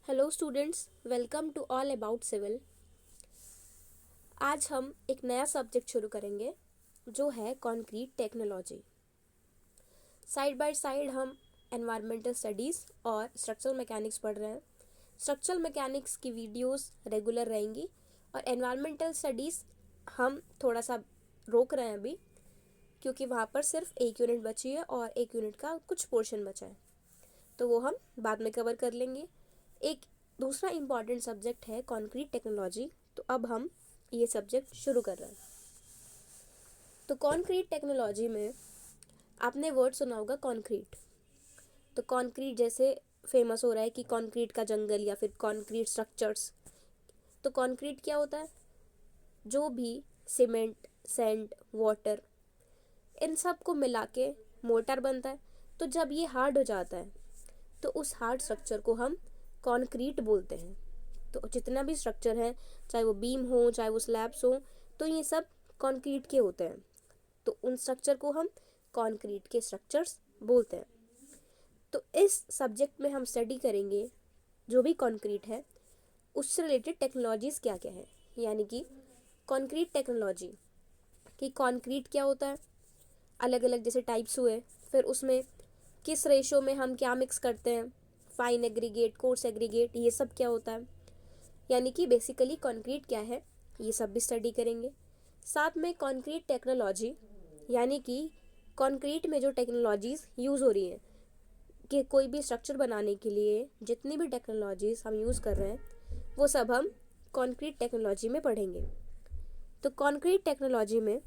Hello students, welcome to all about civil. आज हम एक नया सब्जेक्ट शुरू करेंगे जो है concrete technology. Side by side हम एनवायरमेंटल स्टडीज़ और स्ट्रक्चरल मैकेनिक्स पढ़ रहे हैं। स्ट्रक्चरल मैकेनिक्स की वीडियोस रेगुलर रहेंगी और एनवायरमेंटल स्टडीज़ हम थोड़ा सा रोक रहे हैं अभी, क्योंकि वहाँ पर सिर्फ एक यूनिट बची है और एक यूनिट का कुछ पोर्शन बचा है, तो वो हम बाद में कवर कर लेंगे। एक दूसरा इम्पॉर्टेंट सब्जेक्ट है कंक्रीट टेक्नोलॉजी, तो अब हम ये सब्जेक्ट शुरू कर रहे हैं। तो कंक्रीट टेक्नोलॉजी में आपने वर्ड सुना होगा कंक्रीट। तो कंक्रीट जैसे फेमस हो रहा है कि कंक्रीट का जंगल या फिर कंक्रीट स्ट्रक्चर्स। तो कंक्रीट क्या होता है? जो भी सीमेंट, सैंड, वाटर, इन सब को मिला के मोर्टार बनता है। तो जब ये हार्ड हो जाता है तो उस हार्ड स्ट्रक्चर को हम कंक्रीट बोलते हैं। तो जितना भी स्ट्रक्चर है, चाहे वो बीम हो, चाहे वो स्लैब्स हो, तो ये सब कंक्रीट के होते हैं। तो उन स्ट्रक्चर को हम कंक्रीट के स्ट्रक्चर्स बोलते हैं। तो इस सब्जेक्ट में हम स्टडी करेंगे जो भी कंक्रीट है उससे रिलेटेड टेक्नोलॉजीज़ क्या क्या है, यानी कि कंक्रीट टेक्नोलॉजी कि कंक्रीट क्या होता है, अलग अलग जैसे टाइप्स हुए, फिर उसमें किस रेशो में हम क्या मिक्स करते हैं, फाइन एग्रीगेट, कोर्स एग्रीगेट, ये सब क्या होता है, यानी कि बेसिकली कंक्रीट क्या है, ये सब भी स्टडी करेंगे। साथ में कंक्रीट टेक्नोलॉजी यानी कि कंक्रीट में जो टेक्नोलॉजीज़ यूज़ हो रही हैं, कि कोई भी स्ट्रक्चर बनाने के लिए जितनी भी टेक्नोलॉजीज़ हम यूज़ कर रहे हैं वो सब हम कंक्रीट टेक्नोलॉजी में पढ़ेंगे। तो कंक्रीट टेक्नोलॉजी में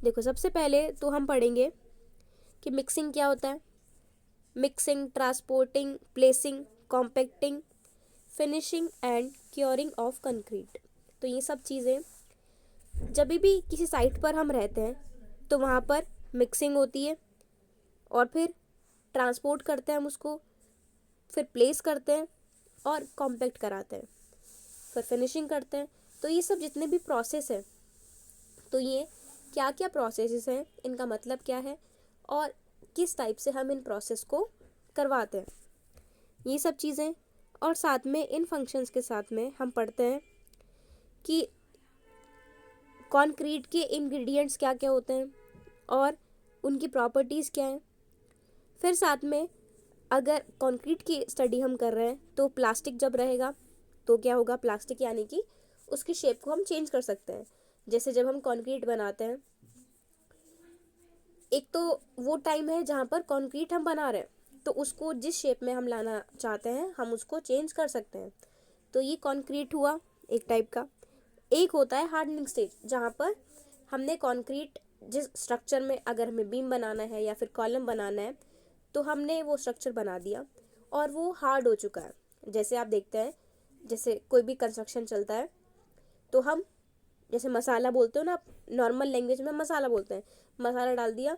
देखो, सबसे पहले तो हम पढ़ेंगे कि मिक्सिंग क्या होता है। Mixing, transporting, placing, compacting, finishing and curing of concrete. तो ये सब चीज़ें जब भी किसी साइट पर हम रहते हैं तो वहाँ पर मिक्सिंग होती है, और फिर ट्रांसपोर्ट करते हैं हम उसको, फिर प्लेस करते हैं और कॉम्पैक्ट कराते हैं, फिर फिनिशिंग करते हैं। तो ये सब जितने भी प्रोसेस है, तो ये क्या क्या प्रोसेसेस हैं, इनका मतलब क्या है और किस टाइप से हम इन प्रोसेस को करवाते हैं, ये सब चीज़ें। और साथ में इन फंक्शंस के साथ में हम पढ़ते हैं कि कंक्रीट के इंग्रेडिएंट्स क्या क्या होते हैं और उनकी प्रॉपर्टीज़ क्या हैं। फिर साथ में अगर कंक्रीट की स्टडी हम कर रहे हैं तो प्लास्टिक जब रहेगा तो क्या होगा, प्लास्टिक यानी कि उसकी शेप को हम चेंज कर सकते हैं। जैसे जब हम कंक्रीट बनाते हैं, एक तो वो टाइम है जहाँ पर कंक्रीट हम बना रहे हैं, तो उसको जिस शेप में हम लाना चाहते हैं हम उसको चेंज कर सकते हैं। तो ये कंक्रीट हुआ एक टाइप का। एक होता है हार्डनिंग स्टेज, जहाँ पर हमने कंक्रीट जिस स्ट्रक्चर में अगर हमें बीम बनाना है या फिर कॉलम बनाना है तो हमने वो स्ट्रक्चर बना दिया और वो हार्ड हो चुका है। जैसे आप देखते हैं, जैसे कोई भी कंस्ट्रक्शन चलता है तो हम जैसे मसाला बोलते हो ना, आप नॉर्मल लैंग्वेज में मसाला बोलते हैं, मसाला डाल दिया,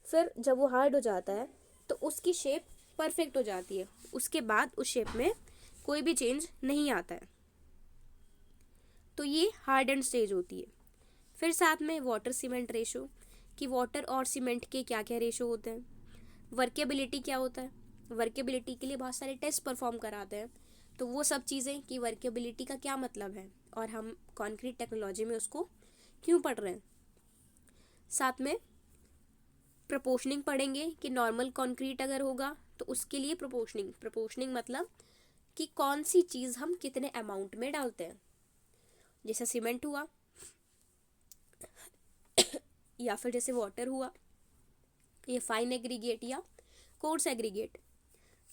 फिर जब वो हार्ड हो जाता है तो उसकी शेप परफेक्ट हो जाती है, उसके बाद उस शेप में कोई भी चेंज नहीं आता है। तो ये हार्ड एंड स्टेज होती है। फिर साथ में वाटर सीमेंट रेशो, कि वाटर और सीमेंट के क्या क्या रेशो होते हैं। वर्केबिलिटी क्या होता है, वर्केबिलिटी के लिए बहुत सारे टेस्ट परफॉर्म कराते हैं, तो वो सब चीज़ें कि वर्केबिलिटी का क्या मतलब है और हम कंक्रीट टेक्नोलॉजी में उसको क्यों पढ़ रहे हैं। साथ में प्रोपोर्शनिंग पढ़ेंगे कि नॉर्मल कंक्रीट अगर होगा तो उसके लिए प्रोपोर्शनिंग, प्रोपोर्शनिंग मतलब कि कौन सी चीज़ हम कितने अमाउंट में डालते हैं। जैसे सीमेंट हुआ या फिर जैसे वाटर हुआ, ये फाइन एग्रीगेट या कोर्स एग्रीगेट।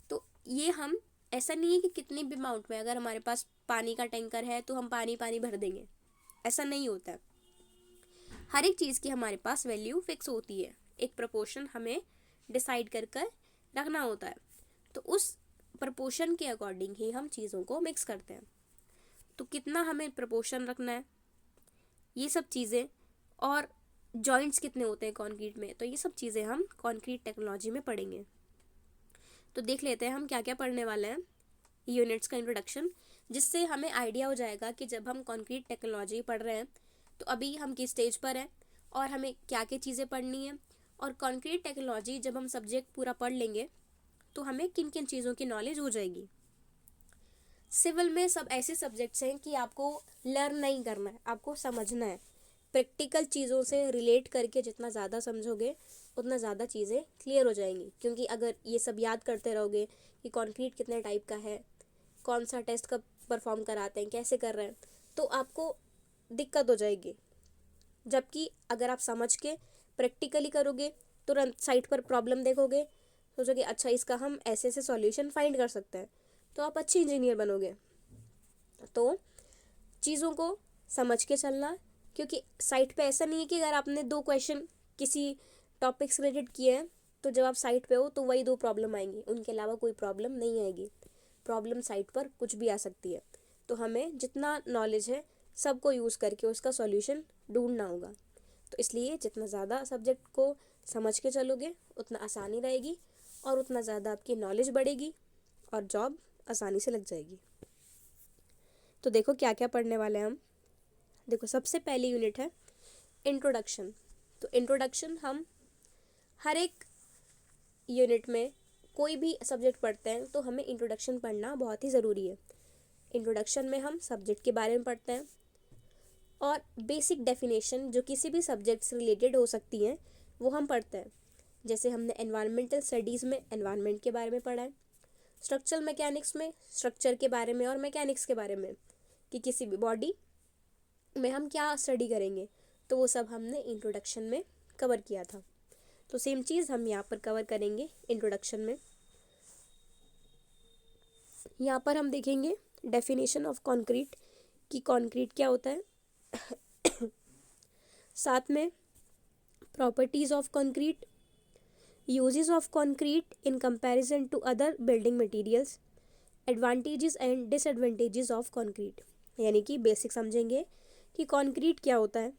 तो ये हम ऐसा नहीं है कि कितनी भी अमाउंट में, अगर हमारे पास पानी का टैंकर है तो हम पानी पानी भर देंगे, ऐसा नहीं होता है। हर एक चीज़ की हमारे पास वैल्यू फिक्स होती है, एक प्रपोर्शन हमें डिसाइड कर कर रखना होता है, तो उस प्रपोर्शन के अकॉर्डिंग ही हम चीज़ों को मिक्स करते हैं। तो कितना हमें प्रपोर्शन रखना है, ये सब चीज़ें, और जॉइंट्स कितने होते हैं कंक्रीट में, तो ये सब चीज़ें हम कंक्रीट टेक्नोलॉजी में पढ़ेंगे। तो देख लेते हैं हम क्या क्या पढ़ने वाले हैं, यूनिट्स का इंट्रोडक्शन, जिससे हमें आइडिया हो जाएगा कि जब हम कंक्रीट टेक्नोलॉजी पढ़ रहे हैं तो अभी हम किस स्टेज पर हैं और हमें क्या क्या चीज़ें पढ़नी है, और कंक्रीट टेक्नोलॉजी जब हम सब्जेक्ट पूरा पढ़ लेंगे तो हमें किन किन चीज़ों की नॉलेज हो जाएगी। सिविल में सब ऐसे सब्जेक्ट्स हैं कि आपको लर्न नहीं करना है, आपको समझना है। प्रैक्टिकल चीज़ों से रिलेट करके जितना ज़्यादा समझोगे उतना ज़्यादा चीज़ें क्लियर हो जाएंगी। क्योंकि अगर ये सब याद करते रहोगे कि कंक्रीट कितने टाइप का है, कौन सा टेस्ट कब परफॉर्म कराते हैं, कैसे कर रहे हैं, तो आपको दिक्कत हो जाएगी। जबकि अगर आप समझ के प्रैक्टिकली करोगे, तुरंत साइट पर प्रॉब्लम देखोगे, सोचोगे अच्छा इसका हम ऐसे ऐसे सॉल्यूशन फाइंड कर सकते हैं, तो आप अच्छी इंजीनियर बनोगे। तो चीज़ों को समझ के चलना, क्योंकि साइट पे ऐसा नहीं है कि अगर आपने 2 क्वेश्चन किसी टॉपिक से रिलेटेड किए हैं तो जब आप साइट पे हो तो वही 2 प्रॉब्लम आएंगी, उनके अलावा कोई प्रॉब्लम नहीं आएगी। प्रॉब्लम साइट पर कुछ भी आ सकती है। तो हमें जितना नॉलेज है सबको यूज़ करके उसका सॉल्यूशन ढूंढना होगा। तो इसलिए जितना ज़्यादा सब्जेक्ट को समझ के चलोगे उतना आसानी रहेगी और उतना ज़्यादा आपकी नॉलेज बढ़ेगी और जॉब आसानी से लग जाएगी। तो देखो क्या क्या पढ़ने वाले हैं हम। देखो सबसे पहली यूनिट है इंट्रोडक्शन। तो इंट्रोडक्शन हम हर एक यूनिट में कोई भी सब्जेक्ट पढ़ते हैं तो हमें इंट्रोडक्शन पढ़ना बहुत ही ज़रूरी है। इंट्रोडक्शन में हम सब्जेक्ट के बारे में पढ़ते हैं और बेसिक डेफिनेशन जो किसी भी सब्जेक्ट से रिलेटेड हो सकती हैं वो हम पढ़ते हैं। जैसे हमने एनवायरमेंटल स्टडीज़ में एनवायरनमेंट के बारे में पढ़ा है, स्ट्रक्चरल मैकेनिक्स में स्ट्रक्चर के बारे में और मैकेनिक्स के बारे में कि किसी भी बॉडी में हम क्या स्टडी करेंगे, तो वो सब हमने इंट्रोडक्शन में कवर किया था। तो सेम चीज़ हम यहाँ पर कवर करेंगे इंट्रोडक्शन में। यहाँ पर हम देखेंगे डेफिनेशन ऑफ कंक्रीट कि कंक्रीट क्या होता है, साथ में properties of concrete, uses of concrete in comparison to other building materials, advantages and disadvantages of concrete, यानी कि बेसिक समझेंगे कि कंक्रीट क्या होता है,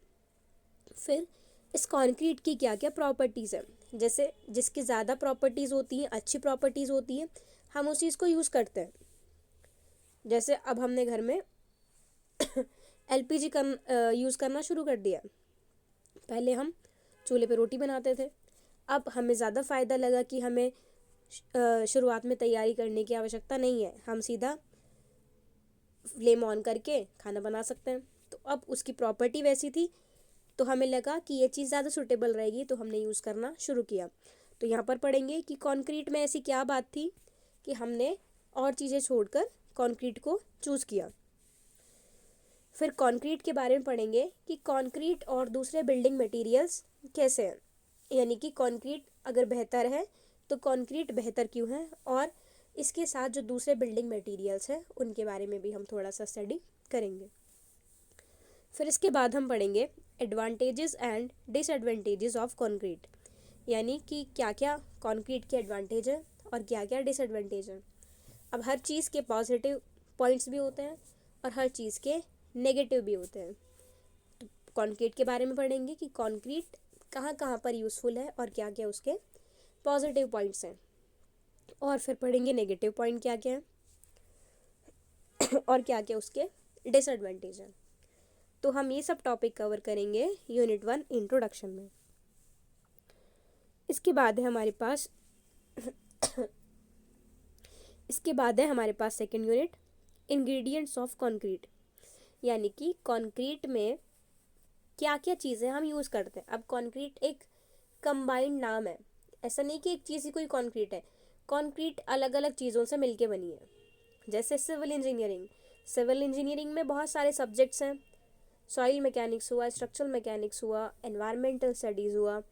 फिर इस कंक्रीट की क्या क्या प्रॉपर्टीज़ हैं। जैसे जिसकी ज़्यादा प्रॉपर्टीज़ होती हैं, अच्छी प्रॉपर्टीज़ होती हैं, हम उस चीज़ को यूज़ करते हैं। जैसे अब हमने घर में एलपीजी यूज़ करना शुरू कर दिया। पहले हम चूल्हे पे रोटी बनाते थे, अब हमें ज़्यादा फ़ायदा लगा कि हमें शुरुआत में तैयारी करने की आवश्यकता नहीं है, हम सीधा फ्लेम ऑन करके खाना बना सकते हैं। तो अब उसकी प्रॉपर्टी वैसी थी तो हमें लगा कि ये चीज़ ज़्यादा सूटेबल रहेगी, तो हमने यूज़ करना शुरू किया। तो यहाँ पर पढ़ेंगे कि कंक्रीट में ऐसी क्या बात थी कि हमने और चीज़ें छोड़कर कंक्रीट को चूज़ किया। फिर कंक्रीट के बारे में पढ़ेंगे कि कंक्रीट और दूसरे बिल्डिंग मटेरियल्स कैसे हैं, यानी कि कंक्रीट अगर बेहतर है तो कंक्रीट बेहतर क्यों है, और इसके साथ जो दूसरे बिल्डिंग मटेरियल्स हैं उनके बारे में भी हम थोड़ा सा स्टडी करेंगे। फिर इसके बाद हम पढ़ेंगे advantages and disadvantages of concrete, यानी कि क्या क्या कंक्रीट के एडवांटेज है और क्या क्या डिसएडवांटेज है। अब हर चीज़ के पॉजिटिव पॉइंट्स भी होते हैं और हर चीज़ के नेगेटिव भी होते हैं। तो कंक्रीट के बारे में पढ़ेंगे कि कंक्रीट कहाँ कहाँ पर यूज़फुल है और क्या क्या उसके पॉजिटिव पॉइंट्स हैं, और फिर पढ़ेंगे नेगेटिव पॉइंट क्या क्या है और क्या क्या उसके डिसएडवांटेज हैं। तो हम ये सब टॉपिक कवर करेंगे यूनिट 1 इंट्रोडक्शन में। इसके बाद है हमारे पास second unit ingredients of concrete, यानी कि कंक्रीट में क्या क्या चीज़ें हम यूज़ करते हैं। अब कंक्रीट एक कंबाइंड नाम है, ऐसा नहीं कि एक चीज़ ही कोई कंक्रीट है, कंक्रीट अलग अलग चीज़ों से मिलके बनी है। जैसे सिविल इंजीनियरिंग में बहुत सारे सब्जेक्ट्स हैं, सॉइल मैकेनिक्स हुआ, स्ट्रक्चरल मैकेनिक्स हुआ, एनवायरमेंटल स्टडीज़ हुआ,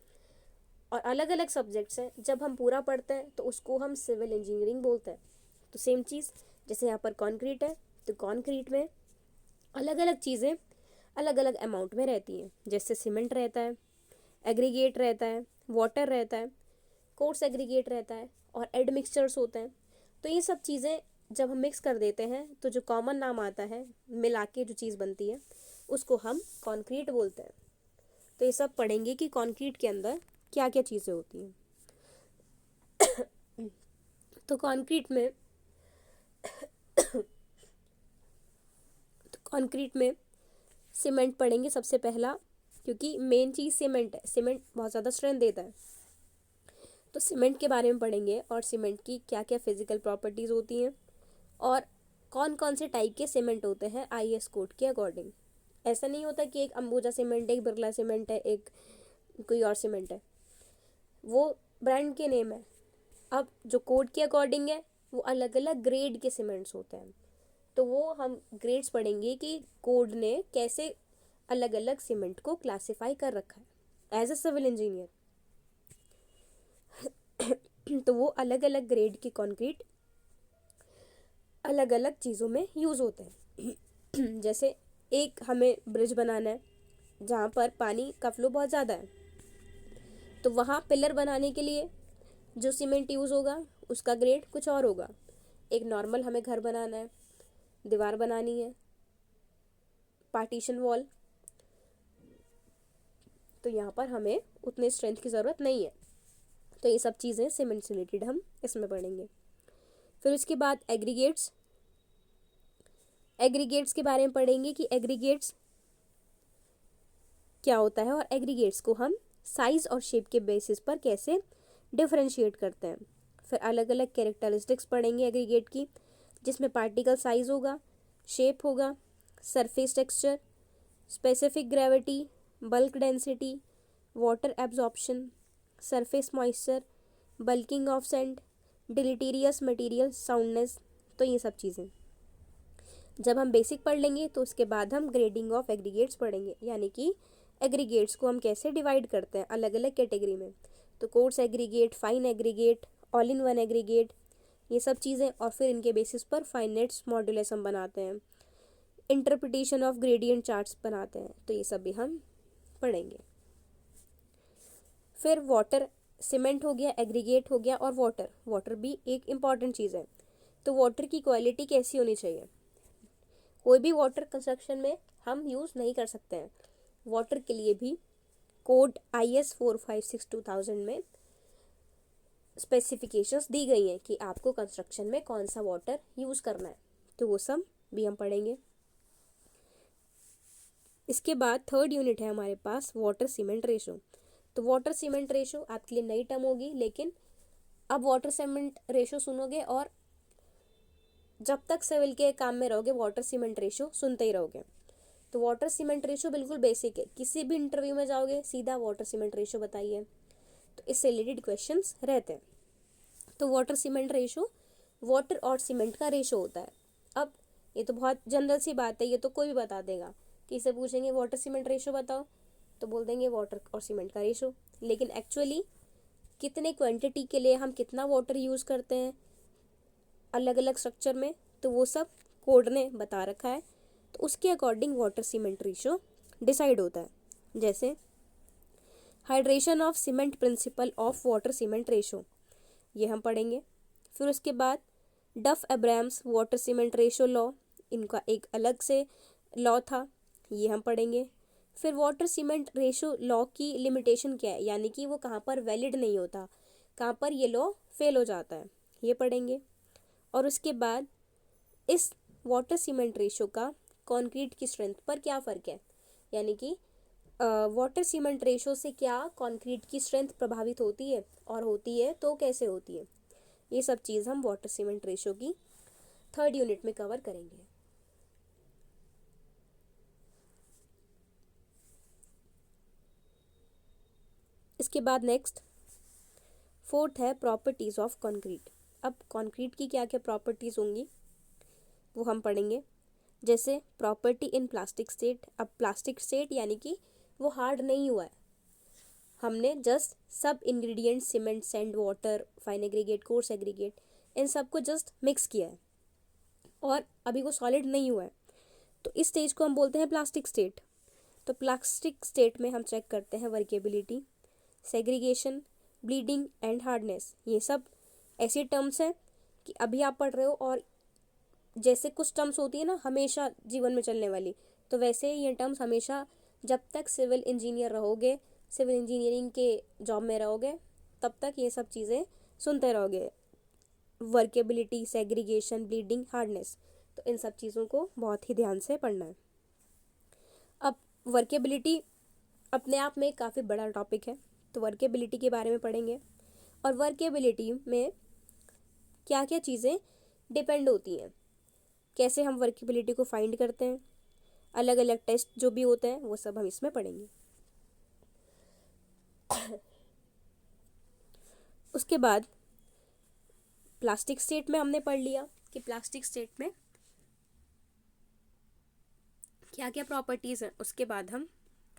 और अलग अलग सब्जेक्ट्स हैं। जब हम पूरा पढ़ते हैं तो उसको हम सिविल इंजीनियरिंग बोलते हैं। तो सेम चीज़ जैसे यहाँ पर कंक्रीट है तो कंक्रीट में अलग अलग चीज़ें अलग अलग अमाउंट में रहती हैं। जैसे सीमेंट रहता है, एग्रीगेट रहता है, वाटर रहता है, कोर्स एग्रीगेट रहता है और एड मिक्सचर्स होते हैं। तो ये सब चीज़ें जब हम मिक्स कर देते हैं तो जो कॉमन नाम आता है, मिला के जो चीज़ बनती है, उसको हम कंक्रीट बोलते हैं। तो ये सब पढ़ेंगे कि कंक्रीट के अंदर क्या क्या चीज़ें होती हैं। तो कंक्रीट में सीमेंट पढ़ेंगे सबसे पहला, क्योंकि मेन चीज़ सीमेंट है, सीमेंट बहुत ज़्यादा स्ट्रेंथ देता है। तो सीमेंट के बारे में पढ़ेंगे और सीमेंट की क्या क्या फिजिकल प्रॉपर्टीज़ होती हैं और कौन कौन से टाइप के सीमेंट होते हैं IS कोड के अकॉर्डिंग। ऐसा नहीं होता कि एक अंबुजा सीमेंट है, एक बिरला सीमेंट है, एक कोई और सीमेंट है, वो ब्रांड के नेम है। अब जो कोड के अकॉर्डिंग है वो अलग अलग ग्रेड के सीमेंट्स होते हैं, तो वो हम ग्रेड्स पढ़ेंगे कि कोड ने कैसे अलग अलग सीमेंट को क्लासिफाई कर रखा है एज ए सिविल इंजीनियर। तो वो अलग अलग ग्रेड के कंक्रीट अलग अलग चीज़ों में यूज़ होते हैं। जैसे एक हमें ब्रिज बनाना है जहाँ पर पानी का फ्लो बहुत ज़्यादा है, तो वहाँ पिलर बनाने के लिए जो सीमेंट यूज़ होगा उसका ग्रेड कुछ और होगा। एक नॉर्मल हमें घर बनाना है, दीवार बनानी है, पार्टीशन वॉल, तो यहाँ पर हमें उतने स्ट्रेंथ की ज़रूरत नहीं है। तो ये सब चीज़ें सीमेंट से रिलेटेड हम इसमें पढ़ेंगे। फिर उसके बाद एग्रीगेट्स के बारे में पढ़ेंगे कि एग्रीगेट्स क्या होता है और एग्रीगेट्स को हम साइज और शेप के बेसिस पर कैसे डिफरेंशिएट करते हैं। फिर अलग अलग कैरेक्टरिस्टिक्स पढ़ेंगे एग्रीगेट की, जिसमें पार्टिकल साइज होगा, शेप होगा, surface texture, specific gravity, bulk density, water absorption, surface moisture, bulking of sand, deleterious material, soundness. तो ये सब चीज़ें जब हम बेसिक पढ़ लेंगे तो उसके बाद हम ग्रेडिंग ऑफ एग्रीगेट्स पढ़ेंगे, यानी कि एग्रीगेट्स को हम कैसे डिवाइड करते हैं अलग अलग कैटेगरी में। तो coarse aggregate, fine aggregate, all in one aggregate, ये सब चीज़ें, और फिर इनके बेसिस पर फाइनेट्स मॉड्यूलस हम बनाते हैं, इंटरप्रिटेशन ऑफ ग्रेडियंट चार्ट्स बनाते हैं। तो ये सब भी हम पढ़ेंगे। फिर वाटर, सीमेंट हो गया, एग्रीगेट हो गया, और वाटर भी एक इम्पॉर्टेंट चीज़ है। तो वाटर की क्वालिटी कैसी होनी चाहिए? कोई भी वाटर कंस्ट्रक्शन में हम यूज़ नहीं कर सकते हैं। वाटर के लिए भी कोड IS 456/2000 में स्पेसिफिकेशंस दी गई हैं कि आपको कंस्ट्रक्शन में कौन सा वाटर यूज़ करना है। तो वो सब भी हम पढ़ेंगे। इसके बाद थर्ड यूनिट है हमारे पास वाटर सीमेंट रेशो। तो वाटर सीमेंट रेशो आपके लिए नई टर्म होगी, लेकिन अब वाटर सीमेंट रेशो सुनोगे और जब तक सिविल के काम में रहोगे वाटर सीमेंट रेशो सुनते ही रहोगे। तो वाटर सीमेंट रेशो बिल्कुल बेसिक है, किसी भी इंटरव्यू में जाओगे सीधा वाटर सीमेंट रेशो बताइए, तो इससे रिलेटेड क्वेश्चंस रहते हैं। तो वाटर सीमेंट रेशो वाटर और सीमेंट का रेशो होता है। अब ये तो बहुत जनरल सी बात है, ये तो कोई भी बता देगा। किसे पूछेंगे वाटर सीमेंट रेशो बताओ, तो बोल देंगे वाटर और सीमेंट का रेशो। लेकिन एक्चुअली कितने क्वांटिटी के लिए हम कितना वाटर यूज़ करते हैं अलग अलग स्ट्रक्चर में, तो वो सब कोड ने बता रखा है। तो उसके according water cement ratio decide होता है। जैसे hydration of cement principle of water cement ratio, ये हम पढ़ेंगे। फिर उसके बाद डफ Abrams water cement ratio law, इनका एक अलग से लॉ था, ये हम पढ़ेंगे। फिर वाटर सीमेंट रेशो लॉ की लिमिटेशन क्या है, यानी कि वो कहाँ पर वैलिड नहीं होता, कहाँ पर ये लॉ फेल हो जाता है, ये पढ़ेंगे। और उसके बाद इस वाटर सीमेंट रेशो का कंक्रीट की स्ट्रेंथ पर क्या फ़र्क है, यानी कि वाटर सीमेंट रेशो से क्या कंक्रीट की स्ट्रेंथ प्रभावित होती है, और होती है तो कैसे होती है। ये सब चीज़ हम वाटर सीमेंट रेशो की थर्ड यूनिट में कवर करेंगे। इसके बाद नेक्स्ट फोर्थ है प्रॉपर्टीज़ ऑफ कंक्रीट। अब कंक्रीट की क्या क्या प्रॉपर्टीज़ होंगी वो हम पढ़ेंगे। जैसे प्रॉपर्टी इन प्लास्टिक स्टेट। अब प्लास्टिक स्टेट यानी कि वो हार्ड नहीं हुआ है, हमने जस्ट सब ingredients cement, sand, water, fine aggregate, coarse aggregate, इन सब को जस्ट मिक्स किया है और अभी वो सॉलिड नहीं हुआ है, तो इस स्टेज को हम बोलते हैं प्लास्टिक स्टेट। तो प्लास्टिक स्टेट में हम चेक करते हैं workability, segregation, bleeding and hardness. ये सब ऐसी टर्म्स हैं कि अभी आप पढ़ रहे हो, और जैसे कुछ टर्म्स होती है ना हमेशा जीवन में चलने वाली, तो वैसे ये टर्म्स हमेशा जब तक सिविल इंजीनियर रहोगे, सिविल इंजीनियरिंग के जॉब में रहोगे, तब तक ये सब चीज़ें सुनते रहोगे। वर्केबिलिटी, सेग्रीगेशन, ब्लीडिंग, हार्डनेस, तो इन सब चीज़ों को बहुत ही ध्यान से पढ़ना है। अब वर्केबिलिटी अपने आप में काफ़ी बड़ा टॉपिक है, तो वर्केबिलिटी के बारे में पढ़ेंगे। और वर्केबिलिटी में क्या क्या चीज़ें डिपेंड होती हैं, कैसे हम वर्केबिलिटी को फाइंड करते हैं, अलग अलग टेस्ट जो भी होते हैं वो सब हम इसमें पढ़ेंगे। उसके बाद प्लास्टिक स्टेट में हमने पढ़ लिया कि प्लास्टिक स्टेट में क्या क्या प्रॉपर्टीज़ हैं। उसके बाद हम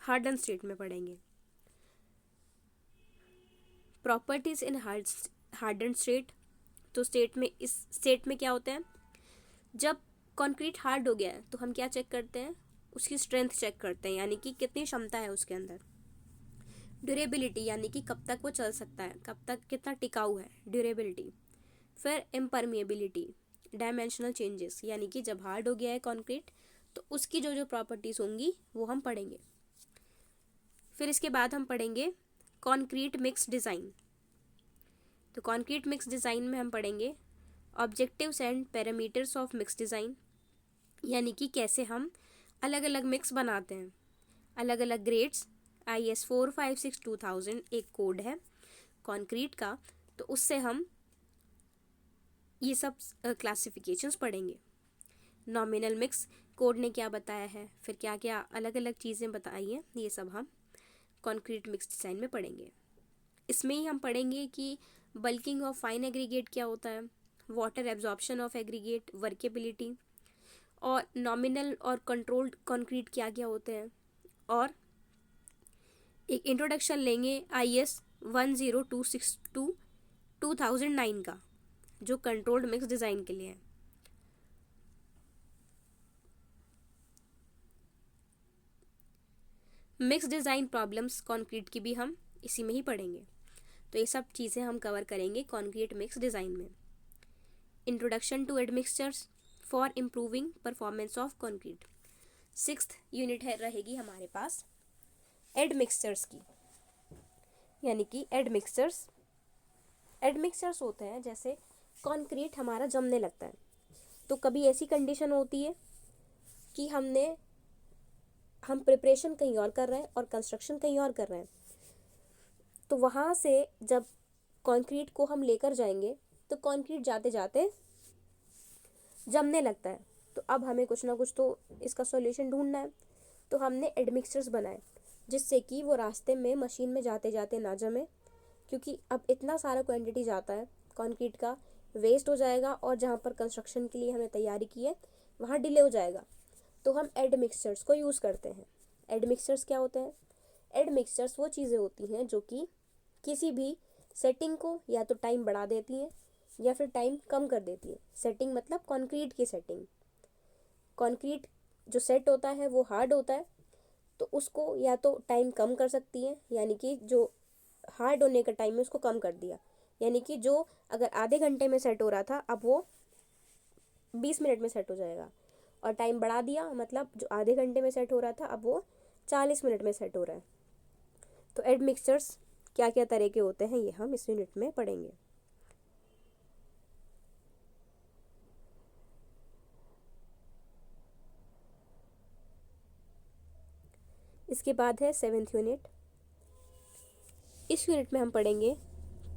हार्डन स्टेट में पढ़ेंगे प्रॉपर्टीज़ इन हार्डन स्टेट। तो इस स्टेट में क्या होता है, जब कंक्रीट हार्ड हो गया है तो हम क्या चेक करते हैं, उसकी स्ट्रेंथ चेक करते हैं, यानी कि कितनी क्षमता है उसके अंदर। ड्यूरेबिलिटी यानी कि कब तक वो चल सकता है, कब तक कितना टिकाऊ है, ड्यूरेबिलिटी। फिर इम्परमिएबिलिटी, डायमेंशनल चेंजेस, यानी कि जब हार्ड हो गया है कंक्रीट तो उसकी जो जो प्रॉपर्टीज़ होंगी वो हम पढ़ेंगे। फिर इसके बाद हम पढ़ेंगे कंक्रीट मिक्स डिज़ाइन। तो कंक्रीट मिक्स डिज़ाइन में हम पढ़ेंगे objectives and parameters of mix design, यानी कि कैसे हम अलग अलग मिक्स बनाते हैं, अलग अलग ग्रेड्स। IS 456-2000 एक कोड है कंक्रीट का, तो उससे हम ये सब क्लासिफिकेशंस पढ़ेंगे। नॉमिनल मिक्स कोड ने क्या बताया है, फिर क्या क्या अलग अलग चीज़ें बताई हैं, ये सब हम कंक्रीट मिक्स डिज़ाइन में पढ़ेंगे। इसमें ही हम पढ़ेंगे कि बल्किंग ऑफ फाइन एग्रीगेट क्या होता है, water absorption of aggregate, workability, और नॉमिनल और कंट्रोल्ड कंक्रीट क्या क्या होते हैं, और एक इंट्रोडक्शन लेंगे IS 10262-2009 का, जो कंट्रोल्ड मिक्स डिज़ाइन के लिए है। मिक्स डिज़ाइन प्रॉब्लम्स कंक्रीट की भी हम इसी में ही पढ़ेंगे। तो ये सब चीज़ें हम कवर करेंगे कंक्रीट मिक्स डिज़ाइन में। Introduction to admixtures for improving performance of concrete, 6th unit है रहेगी हमारे पास एडमिक्सचर्स की, यानी कि एडमिक्सचर्स होते हैं जैसे कंक्रीट हमारा जमने लगता है, तो कभी ऐसी कंडीशन होती है कि हम प्रिपरेशन कहीं और कर रहे हैं और कंस्ट्रक्शन कहीं और कर रहे हैं, तो वहाँ से जब कंक्रीट को हम लेकर जाएंगे तो कंक्रीट जाते जाते जमने लगता है। तो अब हमें कुछ ना कुछ तो इसका सॉल्यूशन ढूंढना है, तो हमने एडमिक्सचर्स बनाए जिससे कि वो रास्ते में मशीन में जाते जाते ना जमे, क्योंकि अब इतना सारा क्वांटिटी जाता है कंक्रीट का, वेस्ट हो जाएगा और जहाँ पर कंस्ट्रक्शन के लिए हमने तैयारी की है वहाँ डिले हो जाएगा। तो हम एडमिक्सचर्स को यूज़ करते हैं। एडमिक्सचर्स क्या होते हैं, एडमिक्सचर्स वो चीज़ें होती हैं जो कि किसी भी सेटिंग को या तो टाइम बढ़ा देती हैं या फिर टाइम कम कर देती है। सेटिंग मतलब कंक्रीट की सेटिंग, कंक्रीट जो सेट होता है वो हार्ड होता है, तो उसको या तो टाइम कम कर सकती है, यानी कि जो हार्ड होने का टाइम है उसको कम कर दिया, यानी कि जो अगर आधे घंटे में सेट हो रहा था अब वो 20 मिनट में सेट हो जाएगा, और टाइम बढ़ा दिया मतलब जो आधे घंटे में सेट हो रहा था अब वो 40 मिनट में सेट हो रहा है। तो एडमिक्सचर्स क्या क्या तरह के होते हैं ये हम इस यूनिट में पढ़ेंगे। इसके बाद है 7th यूनिट। इस यूनिट में हम पढ़ेंगे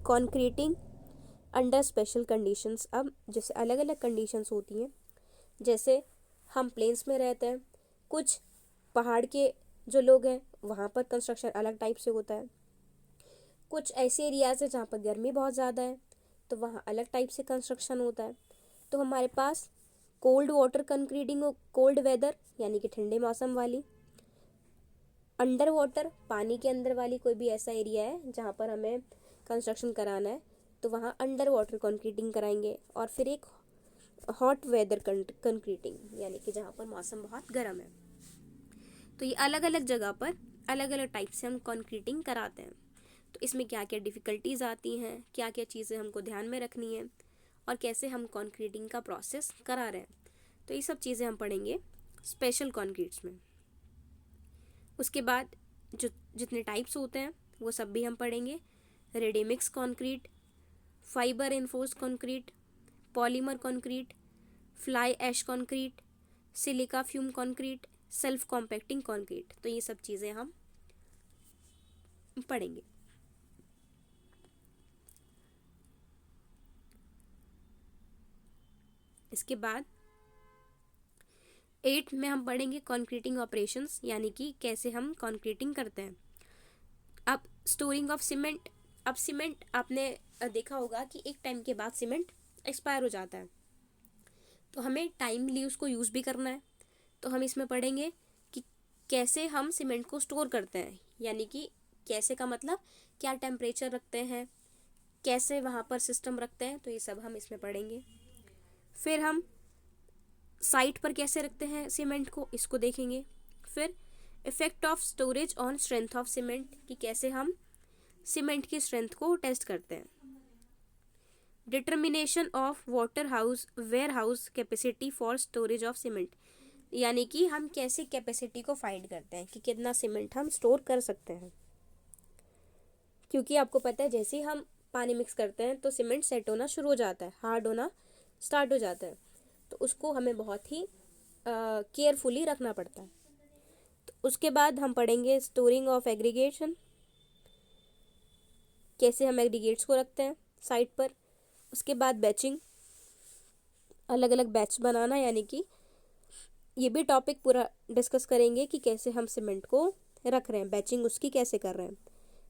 कॉन्क्रीटिंग अंडर स्पेशल कंडीशंस। अब जैसे अलग अलग कंडीशंस होती हैं, जैसे हम प्लेन्स में रहते हैं, कुछ पहाड़ के जो लोग हैं वहाँ पर कंस्ट्रक्शन अलग टाइप से होता है, कुछ ऐसे एरियाज है जहाँ पर गर्मी बहुत ज़्यादा है तो वहाँ अलग टाइप से कंस्ट्रक्शन होता है। तो हमारे पास cold water concreting, cold weather यानी कि ठंडे मौसम वाली, अंडर वाटर पानी के अंदर वाली कोई भी ऐसा एरिया है जहाँ पर हमें कंस्ट्रक्शन कराना है तो वहाँ अंडर वाटर कंक्रीटिंग कराएंगे, और फिर एक हॉट वेदर कंक्रीटिंग यानी कि जहाँ पर मौसम बहुत गर्म है। तो ये अलग अलग जगह पर अलग अलग टाइप से हम कंक्रीटिंग कराते हैं। तो इसमें क्या क्या डिफ़िकल्टीज आती हैं, क्या क्या चीज़ें हमको ध्यान में रखनी है, और कैसे हम कंक्रीटिंग का प्रोसेस करा रहे हैं, तो ये सब चीज़ें हम पढ़ेंगे स्पेशल कंक्रीट्स में। उसके बाद जो जितने टाइप्स होते हैं वो सब भी हम पढ़ेंगे। Ready mix concrete, fibre enforce concrete, polymer concrete, fly ash concrete, silica fume concrete, self compacting concrete, तो ये सब चीज़ें हम पढ़ेंगे। इसके बाद 8 में हम पढ़ेंगे कॉन्क्रीटिंग ऑपरेशंस, यानी कि कैसे हम कॉन्क्रीटिंग करते हैं। अब स्टोरिंग ऑफ सीमेंट। अब सीमेंट आपने देखा होगा कि एक टाइम के बाद सीमेंट एक्सपायर हो जाता है, तो हमें टाइमली उसको यूज़ भी करना है। तो हम इसमें पढ़ेंगे कि कैसे हम सीमेंट को स्टोर करते हैं, यानी कि कैसे का मतलब क्या टेम्परेचर रखते हैं, कैसे वहाँ पर सिस्टम रखते हैं, तो ये सब हम इसमें पढ़ेंगे। फिर हम साइट पर कैसे रखते हैं सीमेंट को, इसको देखेंगे। फिर effect of storage on strength of cement, कि कैसे हम सीमेंट की स्ट्रेंथ को टेस्ट करते हैं। Determination of water house warehouse capacity for storage of cement, यानी कि हम कैसे कैपेसिटी को फाइंड करते हैं कि कितना सीमेंट हम स्टोर कर सकते हैं। क्योंकि आपको पता है जैसे ही हम पानी मिक्स करते हैं तो सीमेंट सेट होना शुरू हो जाता है, हार्ड होना स्टार्ट हो जाता है, तो उसको हमें बहुत ही केयरफुली रखना पड़ता है। तो उसके बाद हम पढ़ेंगे स्टोरिंग ऑफ एग्रीगेशन, कैसे हम एग्रीगेट्स को रखते हैं साइट पर। उसके बाद बैचिंग, अलग अलग बैच बनाना, यानी कि ये भी टॉपिक पूरा डिस्कस करेंगे कि कैसे हम सीमेंट को रख रहे हैं, बैचिंग उसकी कैसे कर रहे हैं,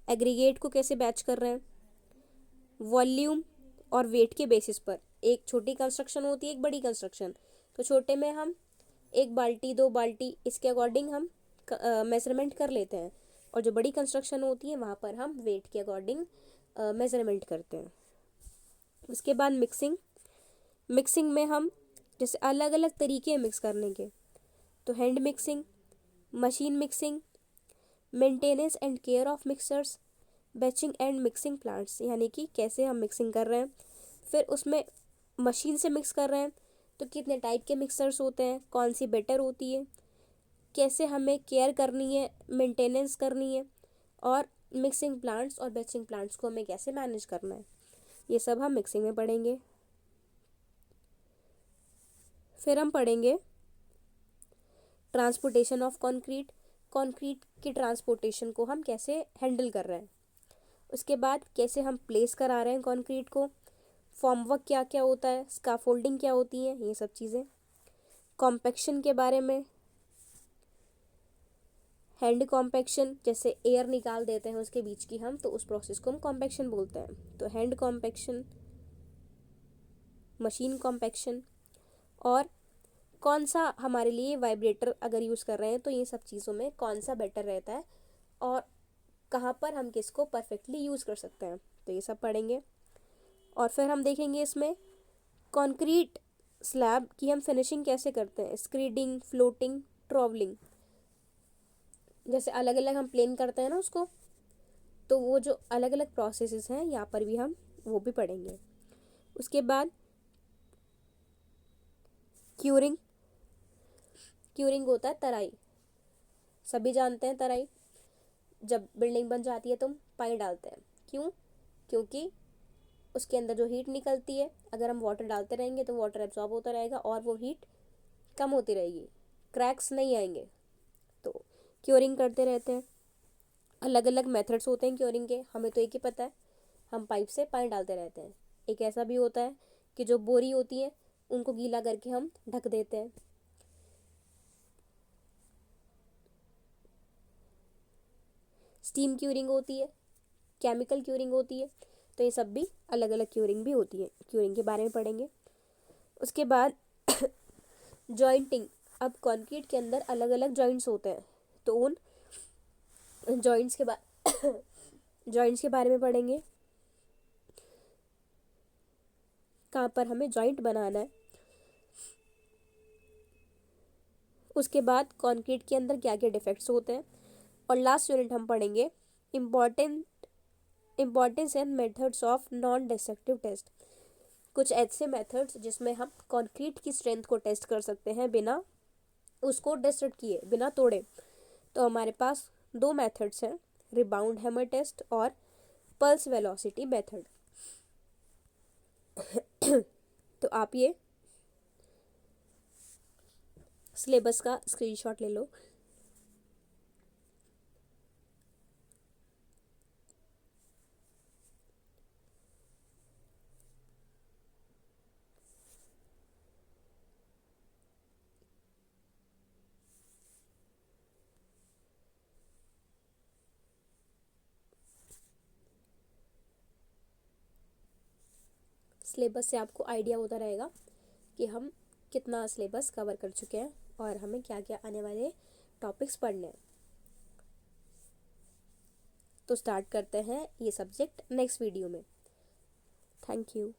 एग्रीगेट को कैसे बैच कर रहे हैं। वॉल्यूम और वेट के बेसिस पर एक छोटी कंस्ट्रक्शन होती है, एक बड़ी कंस्ट्रक्शन, तो छोटे में हम 1 बाल्टी 2 बाल्टी इसके अकॉर्डिंग हम मेजरमेंट कर लेते हैं, और जो बड़ी कंस्ट्रक्शन होती है वहाँ पर हम वेट के अकॉर्डिंग मेजरमेंट करते हैं। उसके बाद मिक्सिंग। मिक्सिंग में हम जैसे अलग अलग तरीके हैं मिक्स करने के, तो hand mixing, machine mixing, maintenance and care of mixers, batching and mixing plants, यानी कि कैसे हम मिक्सिंग कर रहे हैं। फिर उसमें मशीन से मिक्स कर रहे हैं तो कितने टाइप के मिक्सर्स होते हैं, कौन सी बेटर होती है, कैसे हमें केयर करनी है, मेंटेनेंस करनी है, और मिक्सिंग प्लांट्स और बैचिंग प्लांट्स को हमें कैसे मैनेज करना है, ये सब हम मिक्सिंग में पढ़ेंगे। फिर हम पढ़ेंगे ट्रांसपोर्टेशन ऑफ कंक्रीट, कंक्रीट की ट्रांसपोर्टेशन को हम कैसे हैंडल कर रहे हैं। उसके बाद कैसे हम प्लेस करा रहे हैं कंक्रीट को, फॉर्मवर्क क्या क्या होता है, स्काफोल्डिंग क्या होती है, ये सब चीज़ें। कॉम्पैक्शन के बारे में, हैंड कॉम्पैक्शन, जैसे एयर निकाल देते हैं उसके बीच की हम, तो उस प्रोसेस को हम कॉम्पैक्शन बोलते हैं, तो हैंड कॉम्पैक्शन, मशीन कॉम्पैक्शन, और कौन सा हमारे लिए वाइब्रेटर अगर यूज़ कर रहे हैं तो ये सब चीज़ों में कौन सा बेटर रहता है, और कहाँ पर हम किसको परफेक्टली यूज़ कर सकते हैं, तो ये सब पढ़ेंगे। और फिर हम देखेंगे इसमें कंक्रीट स्लैब की हम फिनिशिंग कैसे करते हैं, स्क्रीडिंग, फ्लोटिंग, ट्रॉवलिंग, जैसे अलग अलग हम प्लेन करते हैं ना उसको, तो वो जो अलग अलग प्रोसेसेस हैं यहाँ पर भी हम वो भी पढ़ेंगे। उसके बाद क्यूरिंग, क्यूरिंग होता है तराई, सभी जानते हैं तराई, जब बिल्डिंग बन जाती है तो हम पानी डालते हैं, क्यों, क्योंकि उसके अंदर जो हीट निकलती है, अगर हम वाटर डालते रहेंगे तो वाटर एब्जॉर्ब होता रहेगा और वो हीट कम होती रहेगी, क्रैक्स नहीं आएंगे, तो क्योरिंग करते रहते हैं। अलग अलग मेथड्स होते हैं क्योरिंग के, हमें तो एक ही पता है, हम पाइप से पानी डालते रहते हैं। एक ऐसा भी होता है कि जो बोरी होती है उनको गीला करके हम ढक देते हैं। स्टीम क्यूरिंग होती है, केमिकल क्यूरिंग होती है, तो ये सब भी अलग अलग क्यूरिंग भी होती है, क्यूरिंग के बारे में पढ़ेंगे। उसके बाद जॉइंटिंग, अब कंक्रीट के अंदर अलग अलग जॉइंट्स होते हैं, तो उन जॉइंट्स के बाद जॉइंट्स के बारे में पढ़ेंगे, कहाँ पर हमें जॉइंट बनाना है। उसके बाद कंक्रीट के अंदर क्या क्या डिफेक्ट्स होते हैं, और लास्ट यूनिट हम पढ़ेंगे importance and methods of non destructive test, कुछ ऐसे मेथड्स जिसमें हम कंक्रीट की स्ट्रेंथ को टेस्ट कर सकते हैं बिना उसको डिस्ट्रक्ट किए, बिना तोड़े। तो हमारे पास 2 मेथड्स हैं, रिबाउंड हैमर टेस्ट और पल्स वेलोसिटी मेथड। तो आप ये सिलेबस का स्क्रीनशॉट ले लो। सिलेबस से आपको आइडिया होता रहेगा कि हम कितना सिलेबस कवर कर चुके हैं और हमें क्या क्या आने वाले टॉपिक्स पढ़ने हैं। तो स्टार्ट करते हैं ये सब्जेक्ट नेक्स्ट वीडियो में। Thank you.